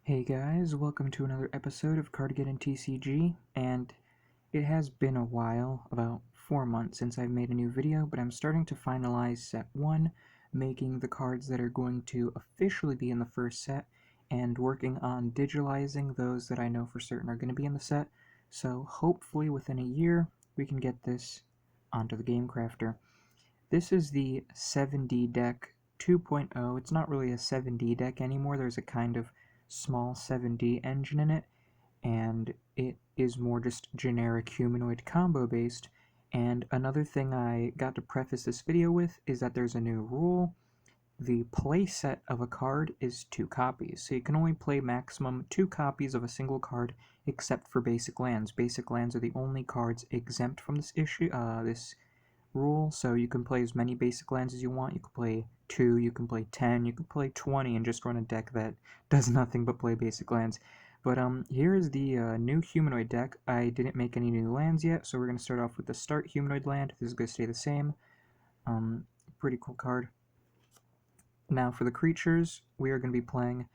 Hey guys, welcome to another episode of Cardageddon TCG, and it has been a while, about 4 months since I've made a new video, but I'm starting to finalize set 1, making the cards that are going to officially be in the first set, and working on digitalizing those that I know for certain are going to be in the set, so hopefully within a year we can get this onto the Game Crafter. This is the 7D deck 2.0. It's not really a 7D deck anymore. There's a kind of small 7D engine in it, and it is more just generic humanoid combo based. And another thing I got to preface this video with is that there's a new rule. The play set of a card is 2 copies, so you can only play maximum 2 copies of a single card except for basic lands. Basic lands are the only cards exempt from this rule, so you can play as many basic lands as you want. You can play 2, you can play 10, you can play 20 and just run a deck that does nothing but play basic lands. But here is the new humanoid deck. I didn't make any new lands yet, so we're going to start off with the start humanoid land. This is going to stay the same. Pretty cool card. Now for the creatures, we are going to be playing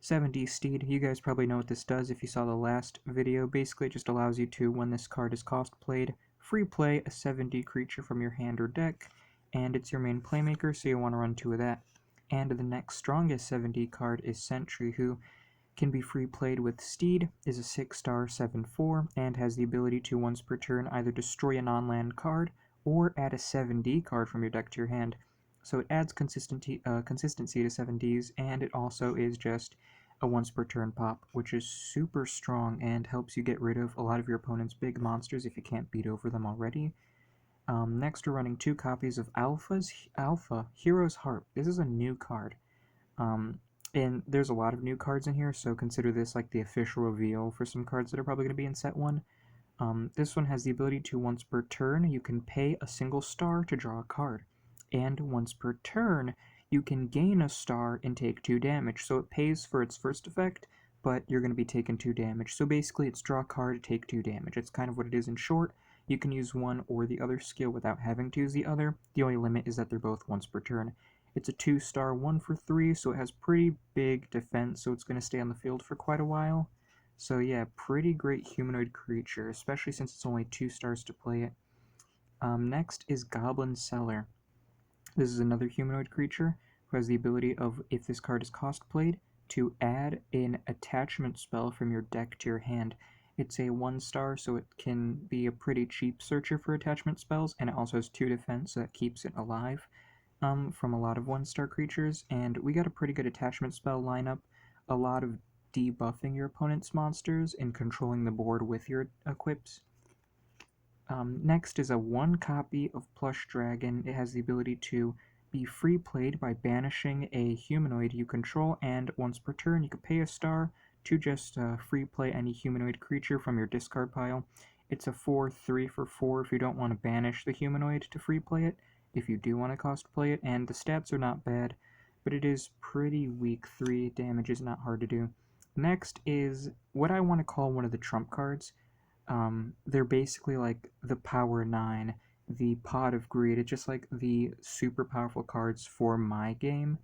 7D Steed. You guys probably know what this does if you saw the last video. Basically, it just allows you to, when this card is cost played, free play a 7D creature from your hand or deck, and it's your main playmaker, so you want to run 2 of that. And the next strongest 7D card is Sentry, who can be free played with Steed, is a 6-star 7/4, and has the ability to once per turn either destroy a non-land card or add a 7D card from your deck to your hand. So it adds consistency to 7Ds, and it also is just a once per turn pop, which is super strong and helps you get rid of a lot of your opponent's big monsters if you can't beat over them already. Next, we're running 2 copies of Alpha Hero's Harp. This is a new card. And there's a lot of new cards in here, so consider this like the official reveal for some cards that are probably going to be in set 1. This one has the ability to once per turn, you can pay a single star to draw a card. And once per turn, you can gain a star and take 2 damage. So it pays for its first effect, but you're going to be taking 2 damage. So basically, it's draw a card, take 2 damage. It's kind of what it is in short. You can use one or the other skill without having to use the other. The only limit is that they're both once per turn. It's a 2-star 1 for 3, so it has pretty big defense, so it's going to stay on the field for quite a while. So yeah, pretty great humanoid creature, especially since it's only 2 stars to play it. Next is Goblin Seller. This is another humanoid creature who has the ability of, if this card is cost played, to add an attachment spell from your deck to your hand. It's a 1-star, so it can be a pretty cheap searcher for attachment spells, and it also has 2 defense, so that keeps it alive from a lot of 1-star creatures. And we got a pretty good attachment spell lineup, a lot of debuffing your opponent's monsters and controlling the board with your equips. Next is a 1 copy of Plush Dragon. It has the ability to be free played by banishing a humanoid you control, and once per turn you can pay a star to just free play any humanoid creature from your discard pile. It's a 4/3 for 4 if you don't want to banish the humanoid to free play it, if you do want to cost play it, and the stats are not bad, but it is pretty weak. 3 damage is not hard to do. Next is what I want to call one of the trump cards. They're basically like the Power 9, the Pot of Greed. It's just like the super powerful cards for my game,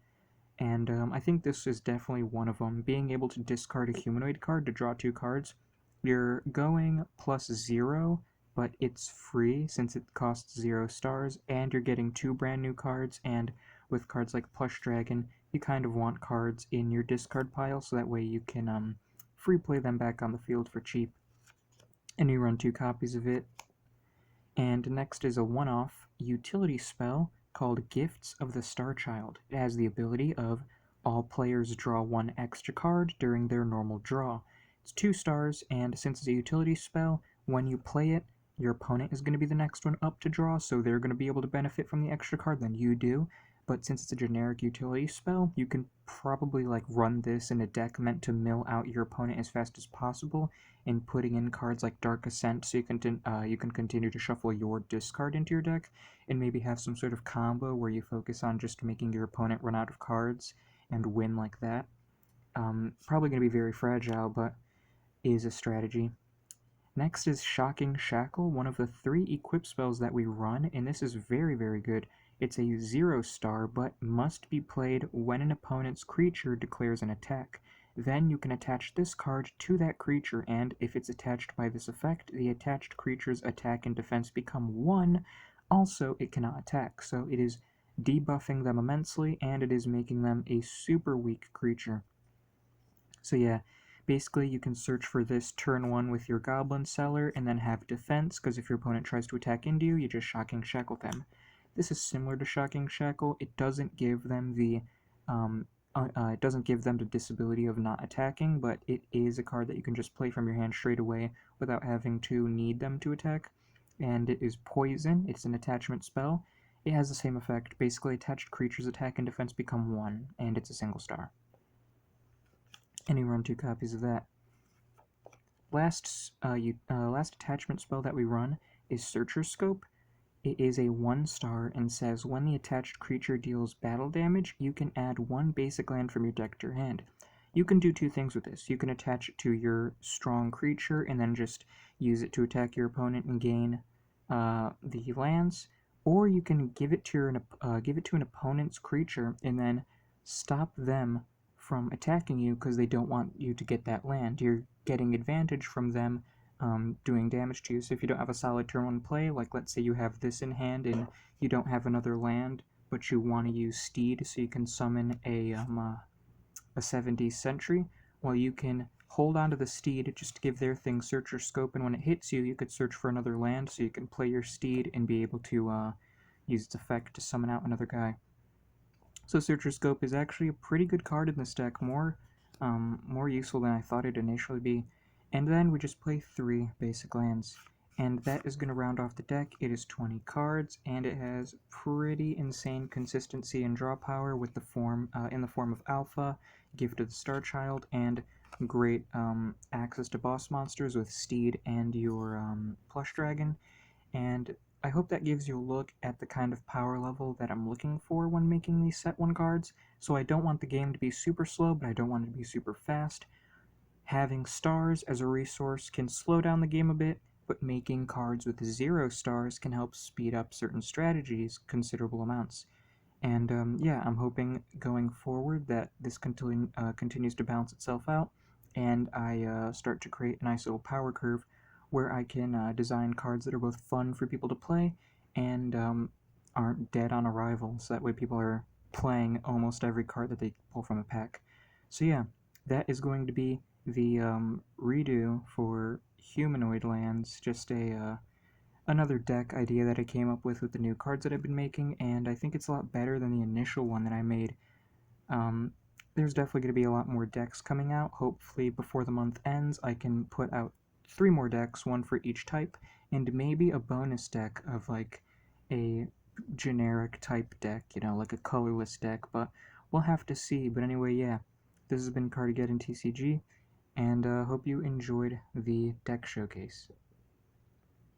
and I think this is definitely one of them. Being able to discard a humanoid card to draw 2 cards, you're going +0, but it's free since it costs 0 stars, and you're getting 2 brand new cards, and with cards like Plush Dragon, you kind of want cards in your discard pile, so that way you can free play them back on the field for cheap. And you run 2 copies of it. And next is a one-off utility spell called Gifts of the Star Child. It has the ability of all players draw 1 extra card during their normal draw. It's 2 stars, and since it's a utility spell, when you play it, your opponent is going to be the next one up to draw, so they're going to be able to benefit from the extra card than you do. But since it's a generic utility spell, you can probably like run this in a deck meant to mill out your opponent as fast as possible, and putting in cards like Dark Ascent so you can continue to shuffle your discard into your deck, and maybe have some sort of combo where you focus on just making your opponent run out of cards and win like that. Probably going to be very fragile, but is a strategy. Next is Shocking Shackle, one of the 3 equip spells that we run, and this is very, very good. It's a 0-star, but must be played when an opponent's creature declares an attack. Then you can attach this card to that creature, and if it's attached by this effect, the attached creature's attack and defense become 1. Also, it cannot attack, so it is debuffing them immensely, and it is making them a super weak creature. So yeah, basically you can search for this turn 1 with your Goblin Seller, and then have defense, because if your opponent tries to attack into you, you just Shocking Shackle them. This is similar to Shocking Shackle. It doesn't give them the disability of not attacking, but it is a card that you can just play from your hand straight away without having to need them to attack. And it is poison. It's an attachment spell. It has the same effect. Basically, attached creatures' attack and defense become 1, and it's a single star. And you run 2 copies of that. Last attachment spell that we run is Searcher Scope. It is a 1-star and says when the attached creature deals battle damage, you can add 1 basic land from your deck to your hand. You can do 2 things with this. You can attach it to your strong creature and then just use it to attack your opponent and gain the lands, or you can give it to an opponent's creature and then stop them from attacking you because they don't want you to get that land. You're getting advantage from them doing damage to you. So if you don't have a solid turn 1 play, like let's say you have this in hand and you don't have another land, but you want to use Steed so you can summon a 70s Sentry, well, you can hold onto the Steed just to give their thing Searcher Scope, and when it hits you, you could search for another land so you can play your Steed and be able to use its effect to summon out another guy. So Searcher Scope is actually a pretty good card in this deck, more useful than I thought it'd initially be. And then we just play 3 basic lands, and that is going to round off the deck. It is 20 cards, and it has pretty insane consistency and draw power with the form in the form of Alpha, Gift of the Star Child, and great access to boss monsters with Steed and your Plush Dragon. And I hope that gives you a look at the kind of power level that I'm looking for when making these set 1 cards. So I don't want the game to be super slow, but I don't want it to be super fast. Having stars as a resource can slow down the game a bit, but making cards with 0 stars can help speed up certain strategies considerable amounts. And yeah, I'm hoping going forward that this continues to balance itself out, and I start to create a nice little power curve where I can design cards that are both fun for people to play and aren't dead on arrival, so that way people are playing almost every card that they pull from a pack. So yeah, that is going to be the redo for Humanoid Lands, just another deck idea that I came up with the new cards that I've been making, and I think it's a lot better than the initial one that I made. There's definitely going to be a lot more decks coming out. Hopefully before the month ends I can put out 3 more decks, 1 for each type, and maybe a bonus deck of like a generic type deck, like a colorless deck, but we'll have to see. But anyway, yeah, this has been Cardageddon TCG, and hope you enjoyed the deck showcase.